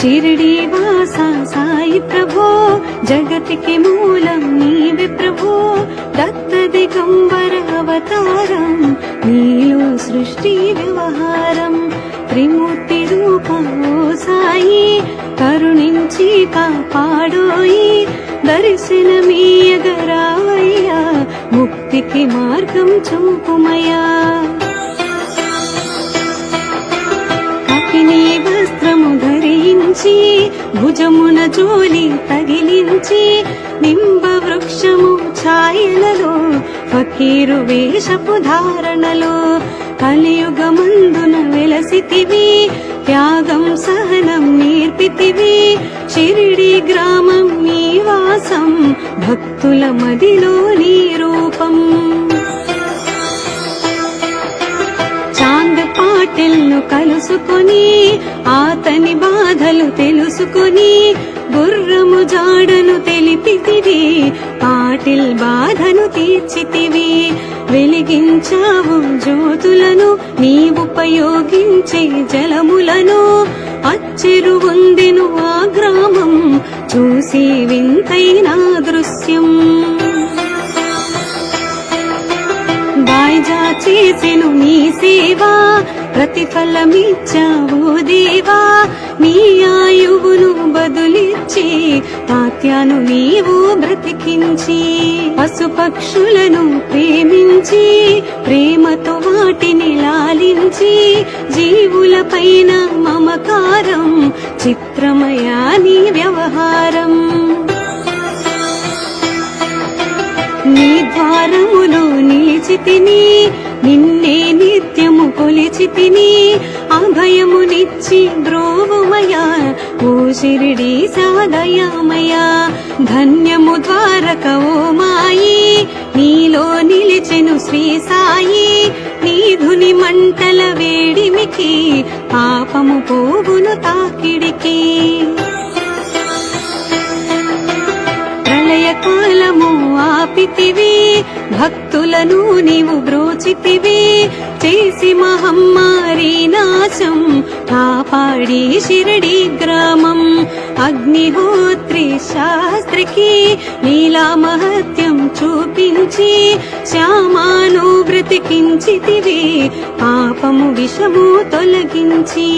షిరిడి వాస సాయి ప్రభో, జగతికి మూలం నీవే ప్రభో. దత్త దిగంబర అవతారం, నీలో సృష్టి వ్యవహారం. త్రిమూర్తి రూపం ఓ సాయి, కరుణించి కాపాడోయి. దర్శనమీయగరావయ్యా, ముక్తికి మార్గం చూపుమయ్యా. కపిని వస్త్రము ధరించి, భుజమున జోలి తగిలించి, నింబ వృక్షము ఛాయలలో, ఫకీరు వేషపు ధారణలో. కలియుగమందున వెలసితివి, త్యాగం సహనం నేర్పితివి. షిరిడి గ్రామం నీ వాసం, భక్తుల మదిలో నీ రూపం. చాంద్ పాటిల్ను కలుసుకొని, ఆతని బాధలు తెలుసుకొని, గుర్రము జాడను తెలిపితివి. పాటిల్ బాధను తీర్చితివి, వెలిగించావు జ్యోతులను, నీవుపయోగించే జలములను. అచ్చెరు ఉందెను ఆ గ్రామం, చూసి వింతైన దృశ్యం. బాయ్జా చేసెను నీ సేవా, ప్రతిఫలమిచ్చావు దేవా. నీ ఆయువును బదులిచ్చి, తాత్యాను నీవు బ్రతికించి. పశుపక్షులను ప్రేమించి, ప్రేమతో వాటిని లాలించి. జీవుల పైన మమకారం, చిత్రమయా నీ వ్యవహారం. నీ ద్వారములో నిలిచితిని, నిన్నే నిత్యము కొలిచితిని. అభయమునిచ్చి బ్రోవుమయా, ఓ షిరిడి సాదయామయా. ధన్యము ద్వారక ఓ మాయి, నీలో నిలిచెను శ్రీ సాయి. నీ ధుని మంటల వేడిమికి, పాపము పోగును తాకిడికి. ప్రళయకాలము ఆపితివి, భక్తులను నీవు బ్రోచితివి. చేసి మహమ్మారి నాశం, కాపాడి షిరిడి గ్రామం. అగ్నిహోత్రి శాస్త్రికి, నీలా మహత్యం చూపించి. శ్యామాను బ్రతికించితివి, పాపము విషము తొలగించి.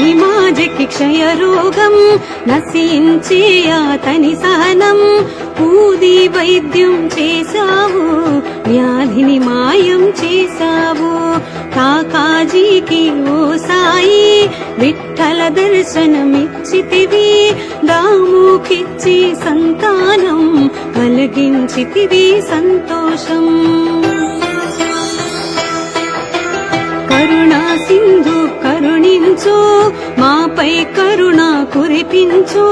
భీమాజకి క్షయరోగం, నశించే అతని సహనం. ఊది వైద్యం చేశావు, వ్యాధిని మాయం చేశావు. కాకాజీకి ఓ సాయి, విఠల దర్శనమిచ్చితివి. దాముకిచ్చి సంతానం, కలిగించితివి సంతోషం. కరుణా సింధు కరుణించు, మాపై కరుణ కురిపించు.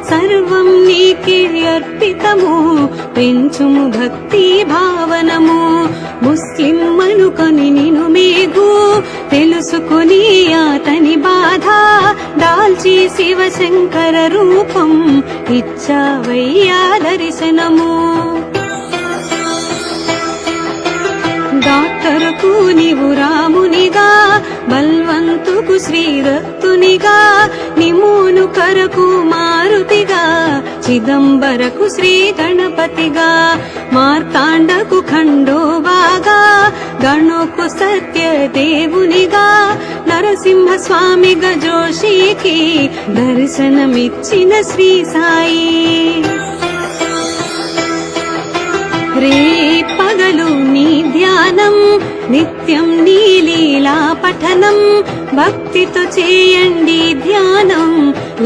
సర్వం నీకే అర్పితము, పెంచుము భక్తి భావనము. ముస్లిం అనుకొని నిను మేగు, తెలుసుకుని అతని బాధ. దాల్చి శివశంకర రూపం, ఇచ్చావయ్యా దర్శనము. డాక్టరుకు నీవు రామునిగా, బల్వంతుకు శ్రీదత్తునిగా. నిమోను కరకు మారుతిగా, చిదంబరకు శ్రీ గణపతిగా. మార్తాండకు ఖండోబాగా, గణుకు సత్య దేవునిగా. నరసింహ స్వామిగా జోషికి, దర్శనమిచ్చిన శ్రీ సాయి. రే పగలు నీ ధ్యానం, నిత్యం నీ లీలా పఠనం. భక్తితో చేయండి ధ్యానం,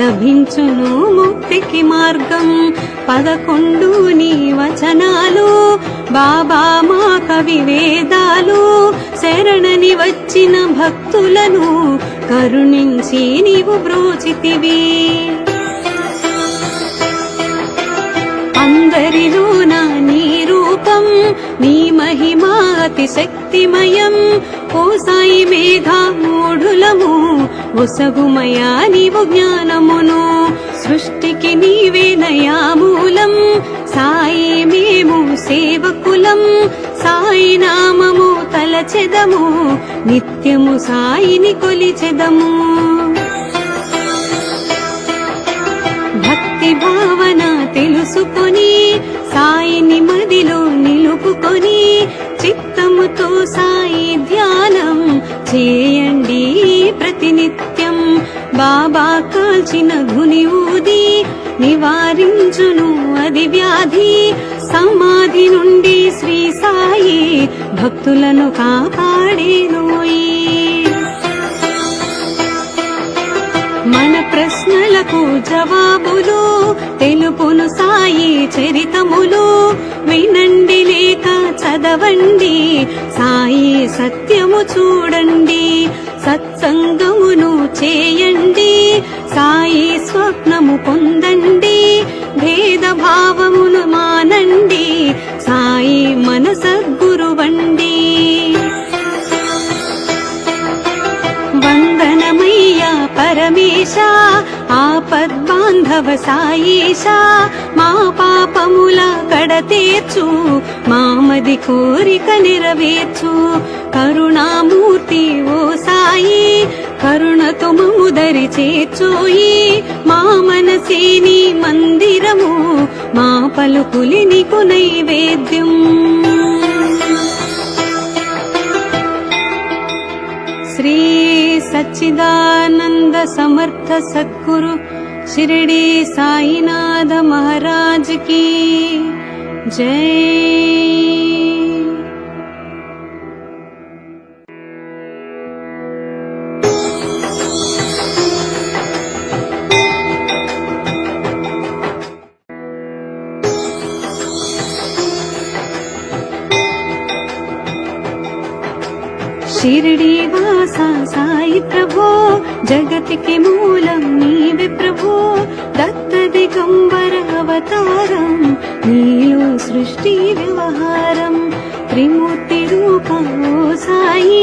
లభించును ముక్తికి మార్గం. 11 నీ వచనాలు, బాబా మా కవి వేదాలు. శరణని వచ్చిన భక్తులను, కరుణించి నీవు బ్రోచితివి. అందరిలోన నీ రూపం, నీ మహిమా అతి శక్తిమయం. ఓ సాయి మేఘామూఢులము, ఒసగుమయా నీవు జ్ఞానమును. సృష్టికి నీవే నయామూలం, సాయి మేము సేవకులం. సాయి నామము తలచెదము, నిత్యము సాయిని కొలిచెదము. భక్తి భావన తెలుసుకొని సాయిని మదిలో నిలుపుకొని చిత్తముతో సాయి ధ్యానం చేయండి ప్రతినిత్యం. బాబా కాల్చిన ధుని ఊది నివారించును అది వ్యాధి. సమాధి నుండి శ్రీ సాయి భక్తులను కాపాడేనోయి. మన ప్రశ్నలకు జవాబులు తెలుపును సాయి చరితములు. వినండి లేక చదవండి, సాయి సత్యము చూడండి. సత్సంగమును చేయండి, సాయి స్వప్నము పొందండి. భేద భావమును మానండి, సాయి మన సద్గురువండి. వందనమయ్యా పరమేశ, ఆపద్బాంధవ సాయేశ. మా పాపముల కడతేర్చు, మామది కోరిక నెరవేర్చు. కరుణామూర్తి ఓ సాయి, కరుణతో మము దరి చేర్చోయి. మా మనసే నీ మందిరము, మా పలుకులి నీకు నైవేద్యం. శ్రీ సచ్చిదానంద సమర్థ సద్గురు షిరిడి సాయినాథ మహారాజ్ की जय. शिरडी वासा साई प्रभो, जगतिके मूलं नीवे प्रभो. दत्त दिगंबर अवतारं, नीलो सृष्टि व्यवहारं. त्रिमूर्ति रूपं ओ साई,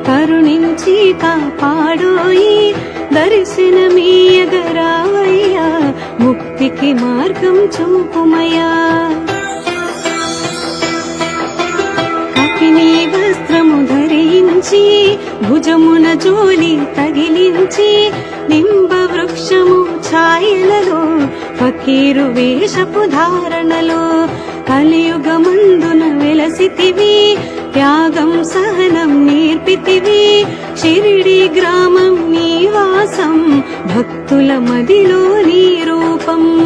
करुणिंची कापाडोई. दर्शनमीयगरावయ్యా, मुक्तिकी मार्गं చూపుమయ్యా. కపిని వస్త్రము ధరించి, భుజమున జోలి తగిలించి. నింబ వృక్షము ఛాయలలో, ఫకీరు వేషపు ధారణలో. కలియుగమందున వెలసితివి, త్యాగం సహనం నేర్పితివి. షిరిడి గ్రామం నీవాసం, భక్తుల మదిలో నీ రూపం.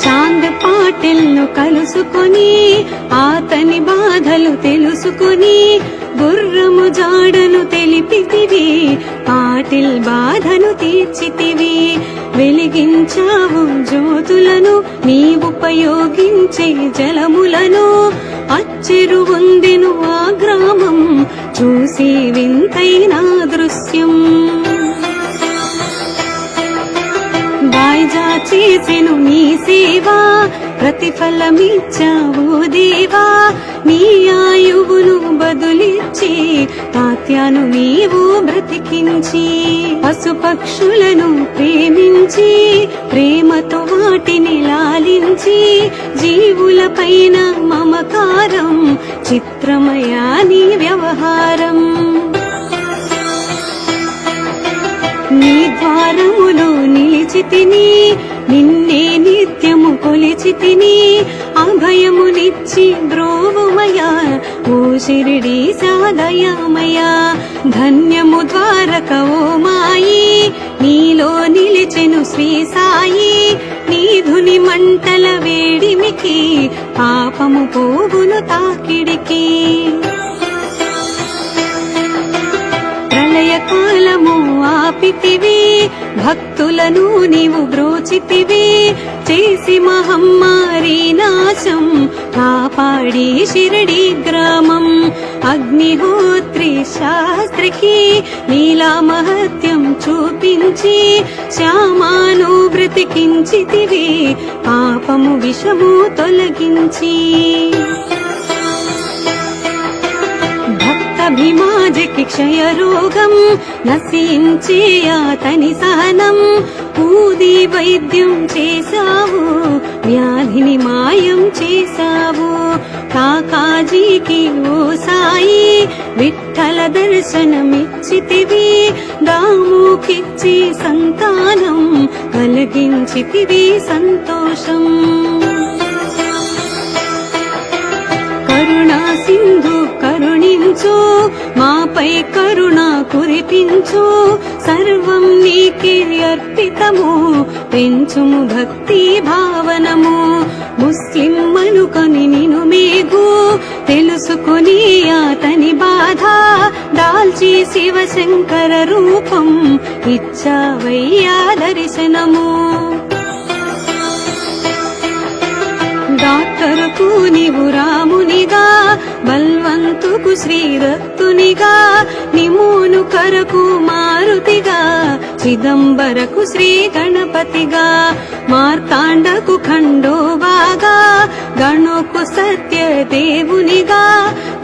చాంద్ పాటిల్ను కలుసుకొని, ఆతని బాధలు తెలుసుకొని. గుర్రము జాడను తెలిపితివి, పాటిల్ బాధను తీర్చితివి. వెలిగించావు జ్యోతులను, నీవుపయోగించే జలములను. అచ్చెరు పొందెను ఆ గ్రామం, చూసి వింతైన దృశ్యం. వాయిజా చేసెను నీ సేవా, ప్రతిఫలమిచ్చావు దేవా. నీ ఆయువును బదులిచ్చి, తాత్యాను నీవు బ్రతికించి. పశుపక్షులను ప్రేమించి, ప్రేమతో వాటిని లాలించి. జీవుల పైన మమకారం, చిత్రమయా నీ వ్యవహారం. నీ ద్వారములో నిలిచితిని, నిన్నే నిత్యము కొలిచితిని. అభయమునిచ్చి బ్రోవుమయా, ఓ షిరిడి సాదయామయా. ధన్యము ద్వారక ఓ మాయి, నీలో నిలిచెను శ్రీ సాయి. నీ ధుని మంటల వేడిమికి, పాపము పోవును తాకిడికి. ప్రళయ కాలము ఆపితివి, భక్తులను నీవు బ్రోచితివి. చేసి మహమ్మారి నాశం, కాపాడి షిరిడి గ్రామం. అగ్నిహోత్రి శాస్త్రికి, లీలా మహత్యం చూపించి. శ్యామాను బ్రతికించితివి, పాపము విషము తొలగించి. భీమాజకి క్షయరోగం, నశించే అతని సహనం. ఊది వైద్యం చేశావు, వ్యాధిని మాయం చేశావు. కాక కాజీకి ఓ సాయి విఠల దర్శనమిచ్చితివి దాముకిచ్చి సంతానం కలిగించితివి సంతోషం కరుణా సింధు కరుణించు మాపై కరుణ కురిపించు సర్వం నీకే అర్పితము పెంచుము భక్తి భావనము ముస్లిం అనుకొని నిను మేఘు తెలుసుకొని అతని బాధ దాల్చి శివశంకర రూపం ఇచ్చావయ్యా దర్శనము డాక్టరుకు నీవు రామునిగా బల్వంతుకు శ్రీరత్తునిగా నిమూను కరకు మారుతిగా చిదంబరకు శ్రీ గణపతిగా మార్తాండకు ఖండోబాగా గణుకు సత్యదేవునిగా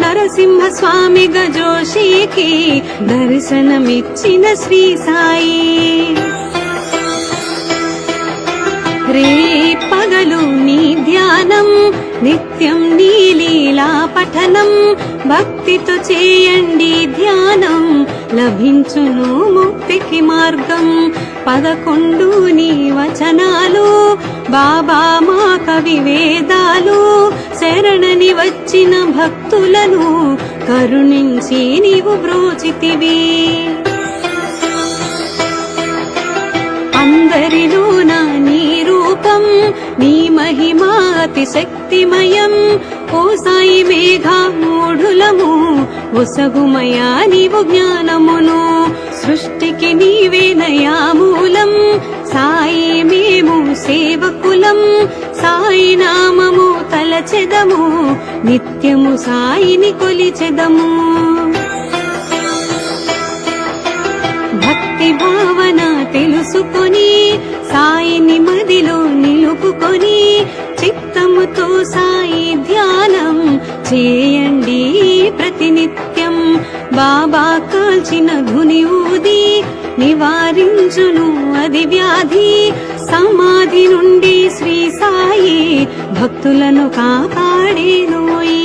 నరసింహ స్వామిగా జోషికి దర్శనమిచ్చిన శ్రీ సాయి రే పగలు నీ ధ్యానం నిత్యం నీ లీలా పఠనం భక్తితో చేయండి ధ్యానం లభించును ముక్తికి మార్గం 11 నీ వచనాలు బాబా మా కవి వేదాలు శరణని వచ్చిన భక్తులను కరుణించి నీవు బ్రోచితివి అందరిలోన నీ రూపం నీ మహిమా అతి శక్తిమయం ఓ సాయి మేఘామూఢులము ఒసగుమయా నీవు జ్ఞానమును సృష్టికి నీవేనయా మూలం సాయి మేము సేవకులం సాయి నామము తలచెదము నిత్యము సాయిని కొలిచెదము భక్తి భావన తెలుసుకొని సాయిని మదిలో నిలుపుకొని చిత్తముతో సాయి ధ్యానం చేయండి ప్రతినిత్యం బాబా కాల్చిన ధుని ఊది నివారించును అది వ్యాధి సమాధి నుండి శ్రీ సాయి భక్తులను కాపాడేనోయి